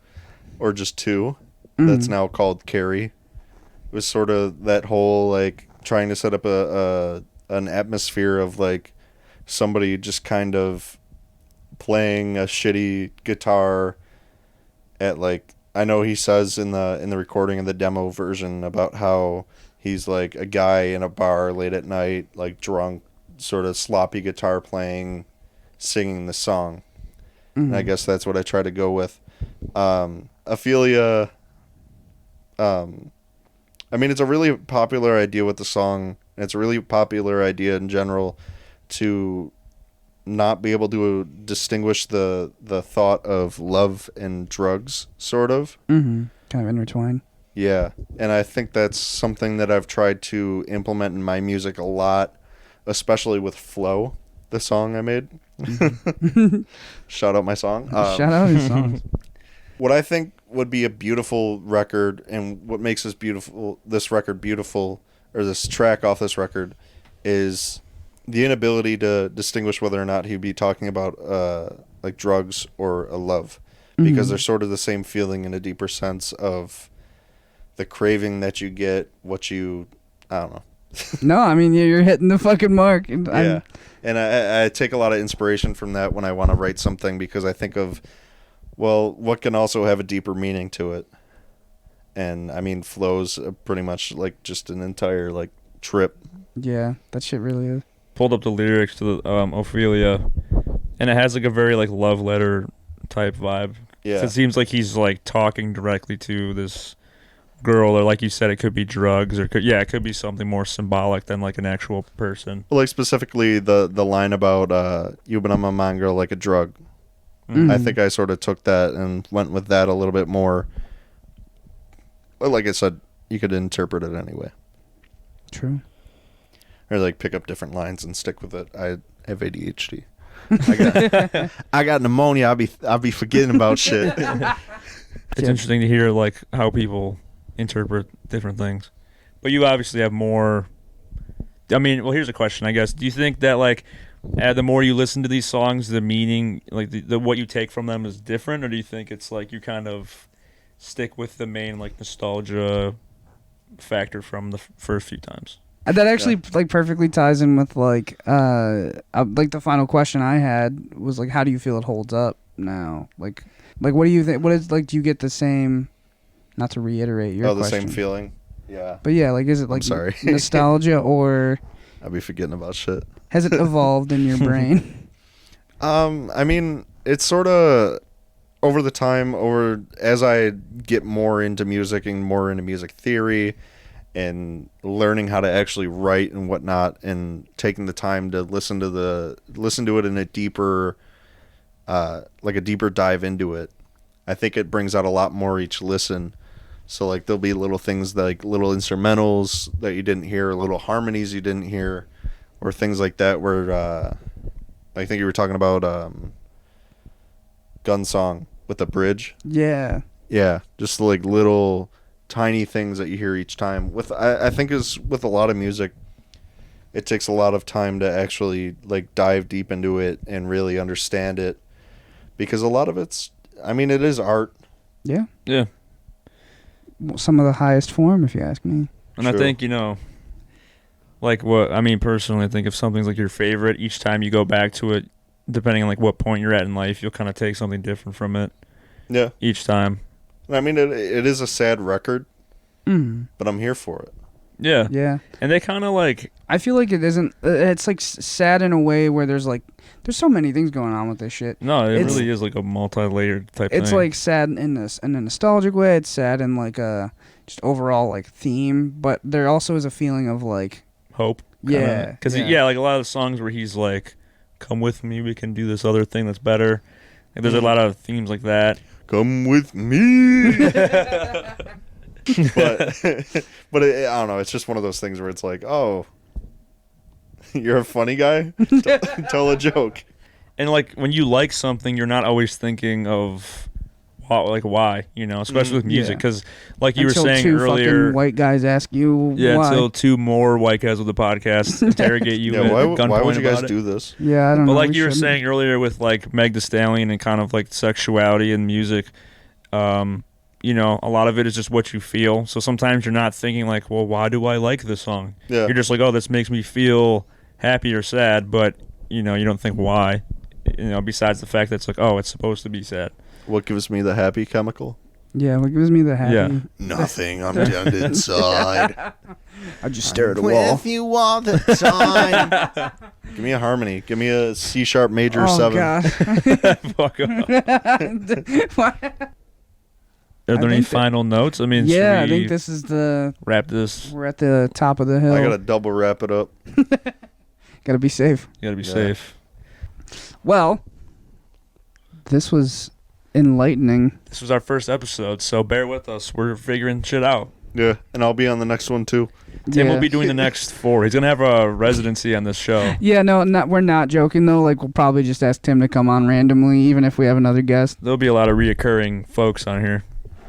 or just 2, that's now called Carrie, was sort of that whole, like, trying to set up an atmosphere of, like, somebody just kind of playing a shitty guitar at, like, I know he says in the recording of the demo version about how he's like a guy in a bar late at night, like drunk, sort of sloppy guitar playing, singing the song. And I guess that's what I try to go with. Ophelia, I mean, it's a really popular idea with the song And it's a really popular idea in general to not be able to distinguish the thought of love and drugs, sort of. Mm-hmm. Kind of intertwined. Yeah, and I think that's something that I've tried to implement in my music a lot, especially with Flow, the song I made. Shout out my song. Shout out his songs. What I think would be a beautiful record, and what makes this record beautiful, or this track off this record, is the inability to distinguish whether or not he'd be talking about like drugs or a love, because they're sort of the same feeling in a deeper sense of the craving that you get, I don't know. No, I mean, you're hitting the fucking mark. And Yeah. And I take a lot of inspiration from that when I want to write something, because I think of, well, what can also have a deeper meaning to it. And I mean, Flow's pretty much like just an entire like trip. Yeah, that shit really is. Pulled up the lyrics to the Ophelia, and it has like a very like love letter type vibe. Yeah. So it seems like he's like talking directly to this girl, or like you said, it could be drugs, or it could be something more symbolic than like an actual person. Like specifically the line about you've been on my mind, girl, like a drug. Mm-hmm. I think I sort of took that and went with that a little bit more. But like I said, you could interpret it anyway. True. Or like pick up different lines and stick with it. I have ADHD. I got pneumonia. I'll be forgetting about shit. It's interesting to hear like how people interpret different things. But you obviously have more. I mean, well, here's a question, I guess. Do you think that like the more you listen to these songs, the meaning, like the what you take from them is different, or do you think it's like you kind of stick with the main like nostalgia factor from the first few times? That actually like perfectly ties in with like the final question I had was like, how do you feel it holds up now? Like what do you think? What is like? Do you get the same? Not to reiterate your question. Same feeling. Yeah. But yeah, like, is it like sorry. nostalgia, or I'll be forgetting about shit. has it evolved in your brain? I mean, it's sort of over the time, or as I get more into music and more into music theory and learning how to actually write and whatnot, and taking the time to listen to it in a deeper, like a deeper dive into it, I think it brings out a lot more each listen. So like there'll be little things like little instrumentals that you didn't hear, little harmonies you didn't hear, or things like that where I think you were talking about Gun Song with the bridge. Yeah. Yeah, just like little tiny things that you hear each time. I think is with a lot of music, it takes a lot of time to actually like dive deep into it and really understand it, because a lot of it is art. Yeah. Yeah. Some of the highest form, if you ask me. And True. I think, like what, I mean, personally, I think if something's like your favorite, each time you go back to it, depending on like what point you're at in life, you'll kind of take something different from it. Yeah. Each time. I mean, it is a sad record, but I'm here for it. Yeah. Yeah. And they kind of like... I feel like it isn't... It's like sad in a way where there's so many things going on with this shit. No, it really is like a multi-layered type thing. It's like sad in a nostalgic way. It's sad in like a just overall like theme, but there also is a feeling of like... hope. Yeah. Because, like a lot of the songs where he's like, come with me, we can do this other thing that's better. Like, there's a lot of themes like that. Come with me. but I don't know. It's just one of those things where it's like, oh, you're a funny guy? Tell a joke. And like when you like something, you're not always thinking of why, especially with music, because like you until were saying two earlier, fucking white guys ask you why. until two more white guys with the podcast interrogate you. Yeah, why gunpoint would you guys about it. do this? Yeah, I don't But know. like you were saying earlier with like Meg Thee Stallion and kind of like sexuality in music, a lot of it is just what you feel. So sometimes you're not thinking like, well, why do I like this song? Yeah. You're just like, oh, this makes me feel happy or sad, but you don't think why. Besides the fact that it's like, oh, it's supposed to be sad. What gives me the happy chemical? Yeah, what gives me the happy? Yeah. Nothing. I'm dead inside. I just stare at a wall. If you want the time. Give me a harmony. Give me a C sharp major 7. God. Fuck off. Are there any think that- final notes? I mean, Yeah, I should we think this is the. wrap this? We're at the top of the hill. I gotta double wrap it up. Gotta be safe. You gotta be Yeah. safe. Well, this was enlightening. This was our first episode, so bear with us. We're figuring shit out. Yeah, and I'll be on the next one too. Tim Yeah. will be doing the next 4. He's gonna have a residency on this show. Yeah, no, we're not joking though. Like, we'll probably just ask Tim to come on randomly, even if we have another guest. There'll be a lot of reoccurring folks on here.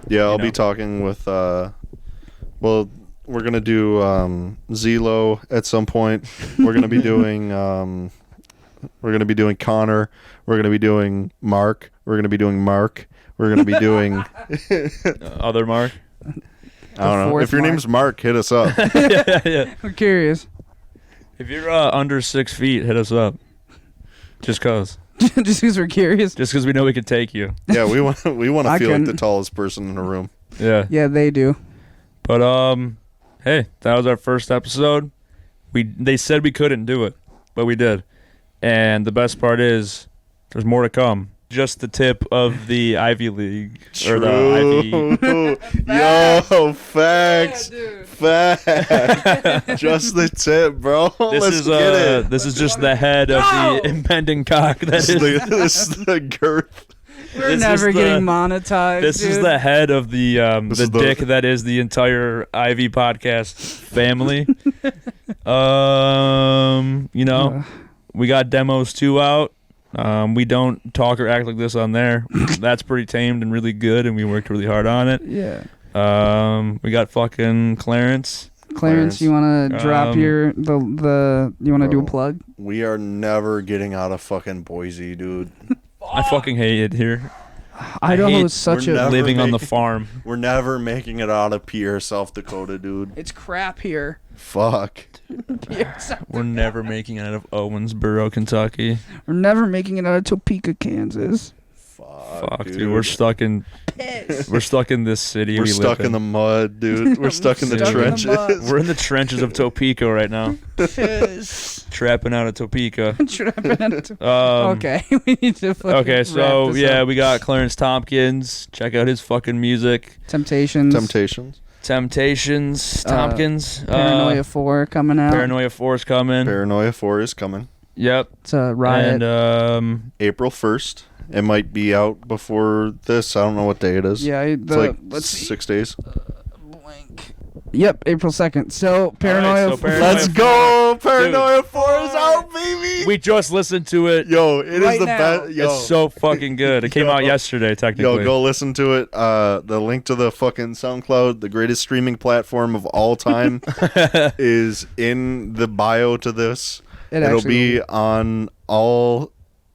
Yeah, I'll know. be talking with. Well, we're gonna do Zelo at some point. We're gonna be doing. We're gonna be doing Connor. We're gonna be doing Mark. We're gonna be doing Mark. We're gonna be doing. Other Mark? I don't know. fourth If your Mark. name's Mark, hit us up. Yeah. We're curious. If you're under 6 feet, hit us up. Just cause. Just because we're curious. Just cause we know we could take you. Yeah, we want to feel like the couldn't- tallest person in the room. Yeah. Yeah, they do. But hey, that was our first episode. They said we couldn't do it, but we did. And the best part is there's more to come. Just the tip of the Ivy League or the Ivy. Yo, facts. dude. Facts. Just the tip, bro. Let's get it. This is just the head of No! the impending cock that This is. this is the girth. We're This never is getting the- monetized. This is dude. the head of the This is the- dick that is the entire Ivy podcast family. We got demos 2 out. We don't talk or act like this on there. That's pretty tamed and really good, and we worked really hard on it. Yeah. We got fucking Clarence. Clarence, you want to drop Um, your the you want to do a Bro. plug? We are never getting out of fucking Boise, dude. I fucking hate it here. Idaho hate- is such we're a never Living on the making- farm. We're never making it out of Pierre, South Dakota, dude. it's crap here. Fuck. We're never making it out of Owensboro, Kentucky. We're never making it out of Topeka, Kansas. Fuck, dude. We're stuck in this city. We're we stuck live in the mud, dude. We're stuck in the Stuck in the trenches. mud. We're in the trenches of Topeka right now. Trapping out of Topeka. Okay, we need to. fucking Okay, wrap so this yeah, up. we got Clarence Tompkins. Check out his fucking music. Temptations. Temptations, Tompkins. Paranoia 4 coming out. Paranoia 4 is coming. Paranoia 4 is coming. Yep. It's a riot. And April 1st. It might be out before this. I don't know what day it is. yeah, It's like let's see. 6 days. Blank. Yep, April 2nd. So Paranoia. so Paranoia Let's 4. go! Paranoia 4 is out, baby! we just listened to it. Yo, it is Right the now. best. Yo, It's so fucking good. It came out yesterday, technically. yo, go listen to it. The link to the fucking SoundCloud, the greatest streaming platform of all time, is in the bio to this. It'll be on all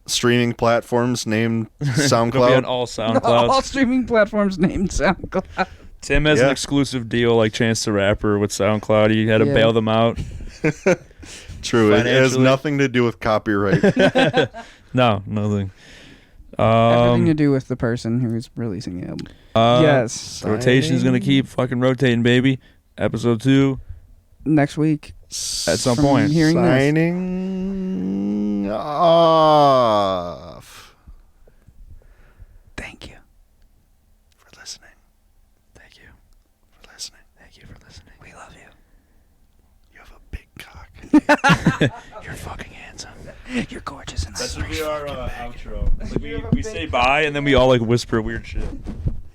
streaming platforms named It'll be SoundCloud. on all SoundClouds. all streaming platforms named SoundCloud. Tim has an Yeah. exclusive deal like Chance the Rapper with SoundCloud. He had to Yeah. bail them out. True, it has Financially. nothing to do with copyright. No, nothing. Everything to do with the person who's releasing the album. Yes. The rotation's going to keep fucking rotating, baby. Episode 2 Next week. at some From point. hearing this. Signing off. Thank you. For listening. Thank you. For listening. Thank you for listening. We love you. You have a big cock. You're fucking handsome. You're gorgeous and That should be our outro. Like we say bye and then we all like whisper weird shit.